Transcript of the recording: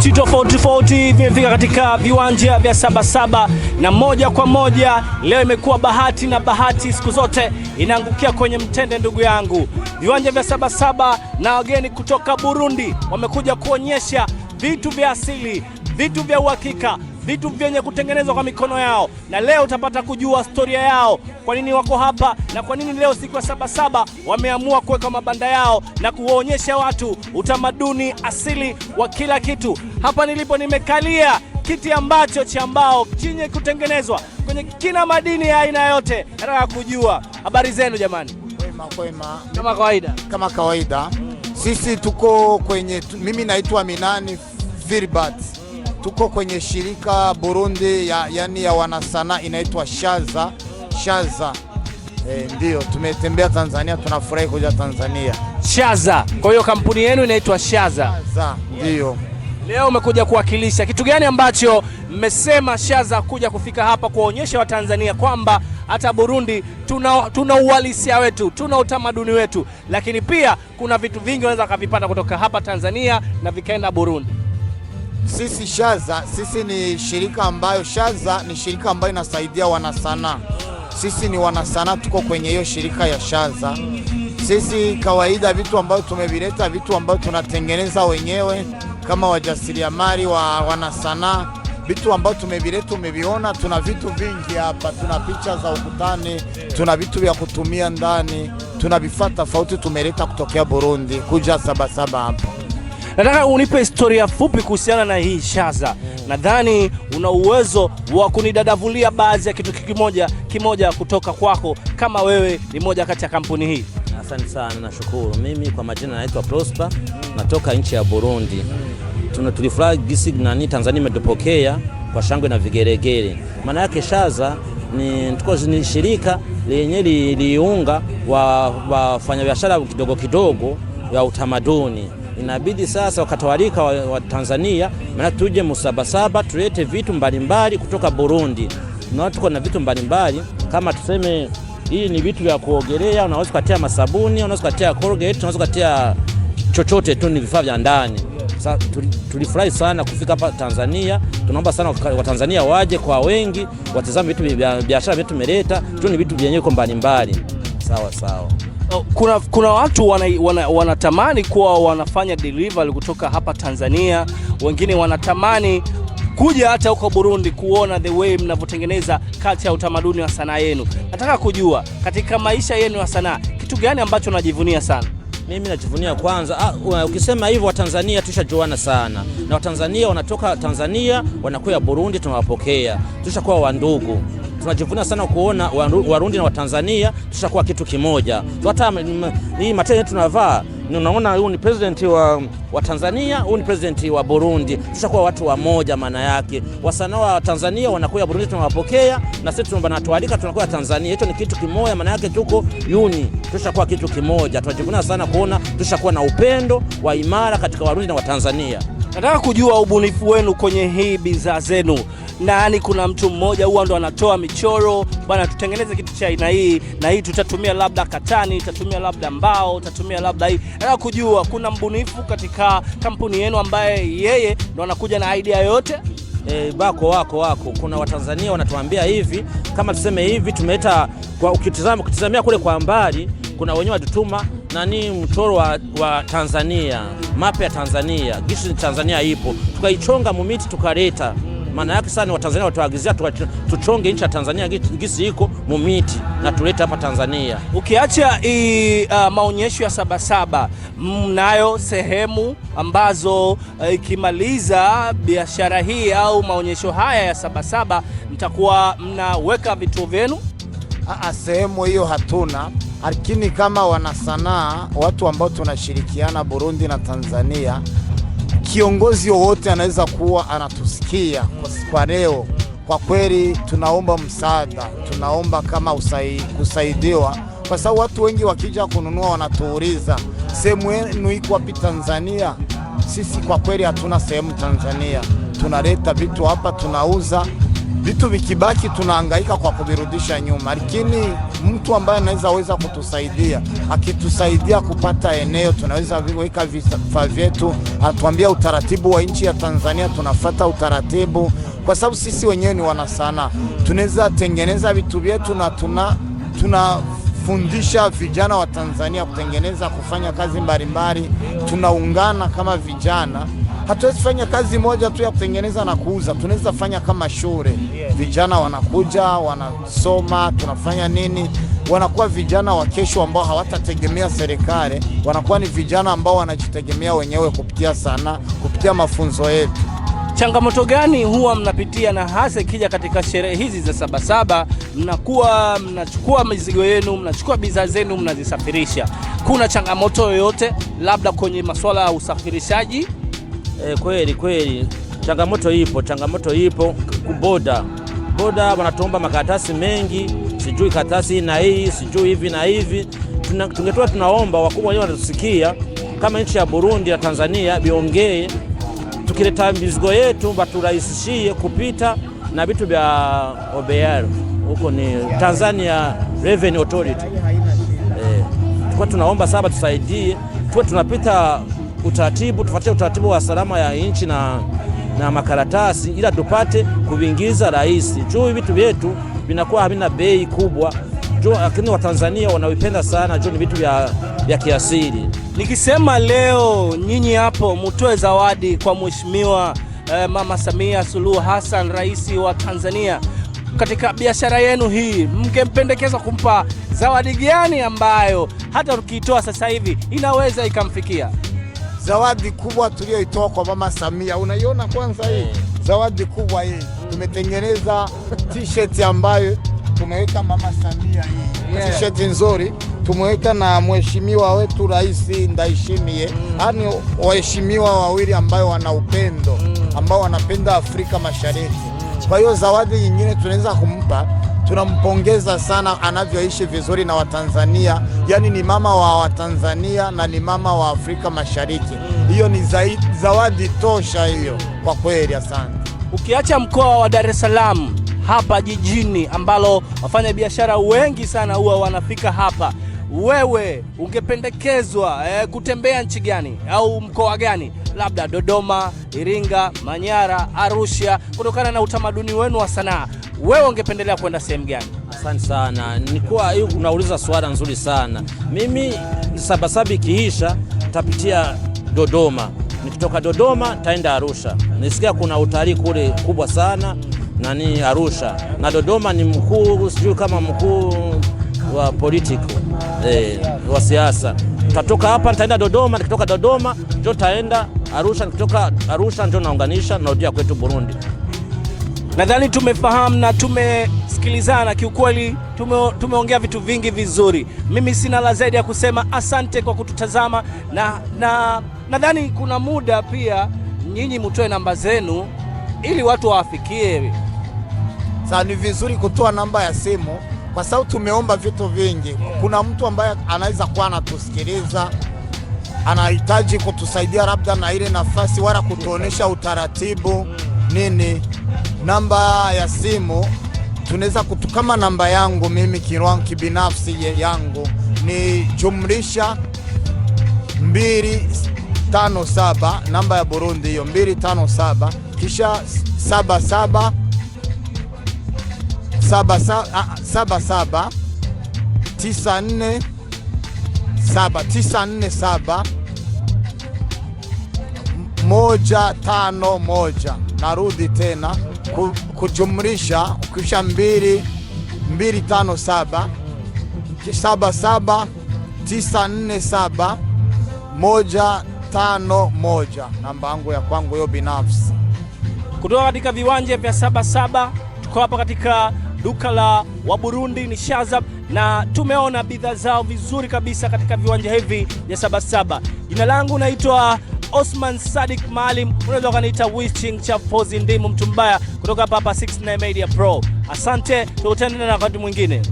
Vitu tofauti vimefika katika viwanja vya Sabasaba, na moja kwa moja leo imekuwa bahati, na bahati siku zote inaangukia kwenye mtende. Ndugu yangu, viwanja vya Sabasaba na wageni kutoka Burundi wamekuja kuonyesha vitu vya asili, vitu vya uhakika, vitu vyenye kutengenezwa kwa mikono yao, na leo utapata kujua historia yao, kwa nini wako hapa na kwa nini leo siku ya Sabasaba wameamua kuweka mabanda yao na kuwaonyesha watu utamaduni asili wa kila kitu. Hapa nilipo nimekalia kiti ambacho cha mbao chenye kutengenezwa kwenye kina madini ya aina yote. Nataka kujua habari zenu jamani. Kwema. Kama kawaida. Sisi tuko kwenye, mimi naitwa Minani Filbert. Tuko kwenye shirika Burundi ya wanasana inaitwa Shaza. Ndio tumetembea Tanzania, tunafurahi kuja Tanzania. Shaza. Kwa hiyo kampuni yenu inaitwa Shaza. Ndio. Leo umekuja kuwakilisha kitu gani ambacho mmesema Shaza kuja kufika hapa kuwaonyesha Watanzania kwamba hata Burundi tuna uhalisia wetu, tuna utamaduni wetu, lakini pia kuna vitu vingi wanaweza kuvipata kutoka hapa Tanzania na vikaenda Burundi? Sisi sisi ni shirika ambayo inasaidia wanasana. Sisi ni wanasana, tuko kwenye hiyo shirika ya Shaza. Sisi kawaida vitu ambavyo tumevileta, vitu ambavyo tunatengeneza wenyewe kama wajasiriamali wa wanasana, vitu ambavyo tumevileta, umeviona. Tuna vitu vingi hapa, tuna picha za ukutani, tuna vitu vya kutumia ndani, tuna vifaa tofauti tumeleta kutokea Burundi kuja Sabasaba hapa. Nataka unipe historia fupi kuhusiana na hii Shaza. Nadhani una uwezo wa kunidadavulia baadhi ya kitu kimoja kutoka kwako, kama wewe ni moja kati ya kampuni hii. Asante sana, nashukuru. Mimi kwa majina naitwa Prosper, natoka nchi ya Burundi. Tulifurahi gisi nani Tanzania imetupokea kwa shangwe na vigeregere. Maana yake Shaza ni shirika lenye liunga wafanya biashara kidogo ya utamaduni. Inabidi sasa wakatawalika wa Tanzania, maana tuje Musabasaba tulete vitu mbalimbali kutoka Burundi. Na tuko na vitu mbalimbali kama tuseme, hii ni vitu vya kuogelea, unaweza kutia masabuni, unaweza kutia Colgate, unaweza kutia chochote tu, ni vifaa vya ndani. Sasa tulifurahi sana kufika hapa Tanzania. Tunaomba sana wa Tanzania waje kwa wengi, watazame vitu vya biashara vitu tumeleta, tu ni vitu vyenyewe mbalimbali. Sawa. Kuna watu wanatamani kuwa wanafanya delivery kutoka hapa Tanzania, wengine wanatamani kuja hata huko Burundi kuona the way mnavyotengeneza culture ya utamaduni wa sanaa yenu. Nataka kujua katika maisha yenu ya sanaa, kitu gani ambacho unajivunia sana? Mimi najivunia kwanza, ukisema hivyo Watanzania tushajuana sana. Na Watanzania wanatoka Tanzania wanakuja Burundi, tunawapokea. Tushakuwa wandugu. Tunajivunia sana kuona Warundi na Watanzania tushakuwa kitu kimoja. Hata hii mateni tunavaa, unaona huyu ni president wa Tanzania, huyu ni president wa Burundi. Tushakuwa watu wa moja, maana yake. Wasanii wa Tanzania wanakuja Burundi, tunawapokea, na sisi tunatualika tunakuja Tanzania. Hicho ni kitu kimoja, maana yake tuko tushakuwa kitu kimoja. Tunajivunia sana kuona tushakuwa na upendo wa imara katika Warundi na Watanzania. Nataka kujua ubunifu wenu kwenye hii bidhaa zenu. Nani, kuna mtu mmoja huwa ndo anatoa michoro, bwana tutengeneze kitu cha aina hii, na hii tutatumia labda katani, tutatumia labda mbao, tutatumia labda hii. Nataka kujua kuna mbunifu katika kampuni yenu ambaye yeye ndo anakuja na idea yote? Wako. Kuna Watanzania wanatuambia hivi, kama tuseme hivi tumeleta kwa ukitizamia kule kwa mbali, kuna wenyewe watutuma mchoro wa Tanzania, mapa ya Tanzania, gisi Tanzania ipo, tukaichonga mumiti tukaleta. Maana yake sana Watanzania watuagizia tuchonge nchi ya Tanzania gisi iko mumiti na tuleta hapa Tanzania. Ukiacha maonyesho ya Sabasaba, mnayo sehemu ambazo ikimaliza biashara hii au maonyesho haya ya Sabasaba mtakuwa mnaweka vitu vyenu? Sehemu hiyo hatuna, lakini kama wanasanaa, watu ambao tunashirikiana Burundi na Tanzania, kiongozi wowote anaweza kuwa anatusikia kwa leo. Kwa kweli tunaomba msaada, tunaomba kama kusaidiwa, kwa sababu watu wengi wakija kununua wanatuuliza sehemu yenu iko wapi Tanzania. Sisi kwa kweli hatuna sehemu Tanzania, tunaleta vitu hapa tunauza, vitu vikibaki tunahangaika kwa kuvirudisha nyuma, lakini mtu ambaye anaweza kutusaidia, akitusaidia kupata eneo, tunaweza weka vifaa vyetu, atuambia utaratibu wa nchi ya Tanzania, tunafuata utaratibu, kwa sababu sisi wenyewe ni wanasana, tunaweza tengeneza vitu vyetu na tunafundisha vijana wa Tanzania kutengeneza, kufanya kazi mbalimbali, tunaungana kama vijana. Hatuwezi fanya kazi moja tu ya kutengeneza na kuuza, tunaweza fanya kama shule. Vijana wanakuja, wanasoma, tunafanya nini? Wanakuwa vijana wa kesho ambao hawatategemea serikali, wanakuwa ni vijana ambao wanajitegemea wenyewe kupitia sanaa, kupitia mafunzo yetu. Changamoto gani huwa mnapitia, na hasa ikija katika sherehe hizi za Sabasaba, mnachukua mizigo yenu, mnachukua bidhaa zenu, mnazisafirisha? Kuna changamoto yoyote labda kwenye masuala ya usafirishaji? Kweli changamoto ipo. Boda wanatuomba makaratasi mengi, sijui karatasi na hii, sijui hivi na hivi. Tungetoa tunaomba wakubwa wenyewe wanatusikia, kama nchi ya Burundi na Tanzania biongee, tukileta mizigo yetu baturahisishie kupita na vitu vya OBR, huko ni Tanzania Revenue Authority. Kwa tunaomba saba tusaidie, tuwe tunapita utaratibu, tufuatie utaratibu wa salama ya nchi na makaratasi, ila tupate kuvingiza rahisi. Juu vitu vyetu vinakuwa havina bei kubwa, lakini wa Tanzania wanavipenda sana, juu ni vitu vya kiasili. Nikisema leo nyinyi hapo mtoe zawadi kwa Mheshimiwa Mama Samia Suluhu Hassan, rais wa Tanzania, katika biashara yenu hii, mngempendekeza kumpa zawadi gani ambayo hata tukitoa sasa hivi inaweza ikamfikia? Zawadi kubwa tuliyoitoa kwa Mama Samia, unaiona kwanza hii zawadi kubwa hii. Tumetengeneza t-shirt ambayo tumeweka Mama Samia hii. T-shirt nzuri tumeweka na mheshimiwa wetu Rais Ndayishimiye. Yaani waheshimiwa wawili ambao wana upendo, ambao wanapenda Afrika Mashariki. Kwa hiyo zawadi nyingine tunaweza kumpa, tunampongeza sana, anavyoishi vizuri na Watanzania. Yaani ni mama wa Watanzania na ni mama wa Afrika Mashariki. Hiyo ni zawadi tosha hiyo kwa kweli. Asante. Ukiacha mkoa wa Dar es Salaam, hapa jijini ambalo wafanya biashara wengi sana huwa wanafika hapa, wewe ungependekezwa kutembea nchi gani au mkoa gani? Labda Dodoma, Iringa, Manyara, Arusha, kutokana na utamaduni wenu wa sanaa, wewe ungependelea kwenda sehemu gani? Asante sana. Nilikuwa unauliza swala nzuri sana. Mimi Sabasaba ikiisha tapitia Dodoma. Nikitoka Dodoma taenda Arusha. Nisikia kuna utalii kule kubwa sana nani Arusha. Na Dodoma ni mkuu, sijui kama mkuu wa political wa siasa. Tutatoka hapa nitaenda Dodoma, nikitoka Dodoma ndio taenda Arusha, nikitoka Arusha ndio naunganisha narudia kwetu Burundi. Nadhani tumefahamu na tumesikilizana, kiukweli tumeongea vitu vingi vizuri. Mimi sina la zaidi ya kusema asante kwa kututazama, na nadhani kuna muda pia nyinyi mtoe namba zenu ili watu wafikie. Sasa ni vizuri kutoa namba ya simu kwa sababu tumeomba vitu vingi. Kuna mtu ambaye anaweza kuwa anatusikiliza, anahitaji kutusaidia labda na ile nafasi, wala kutuonesha utaratibu nini. Namba ya simu tunaweza kama namba yangu mimi kibinafsi yangu ni jumlisha 257, namba ya Burundi hiyo 257 kisha 77 947 151. Narudi tena kujumlisha kisha 257 77 947 151, namba yangu ya kwangu hiyo binafsi. Kutoka katika viwanja vya Sabasaba, tuko hapa katika duka la wa Burundi ni Shazab, na tumeona bidhaa zao vizuri kabisa katika viwanja hivi vya Sabasaba. Jina langu naitwa Osman Sadik Maalim, unaweza kaniita Wishing Chafozi Ndimu mtu mbaya, kutoka hapa 69 Media Pro. Asante, tukutane na wakati mwingine.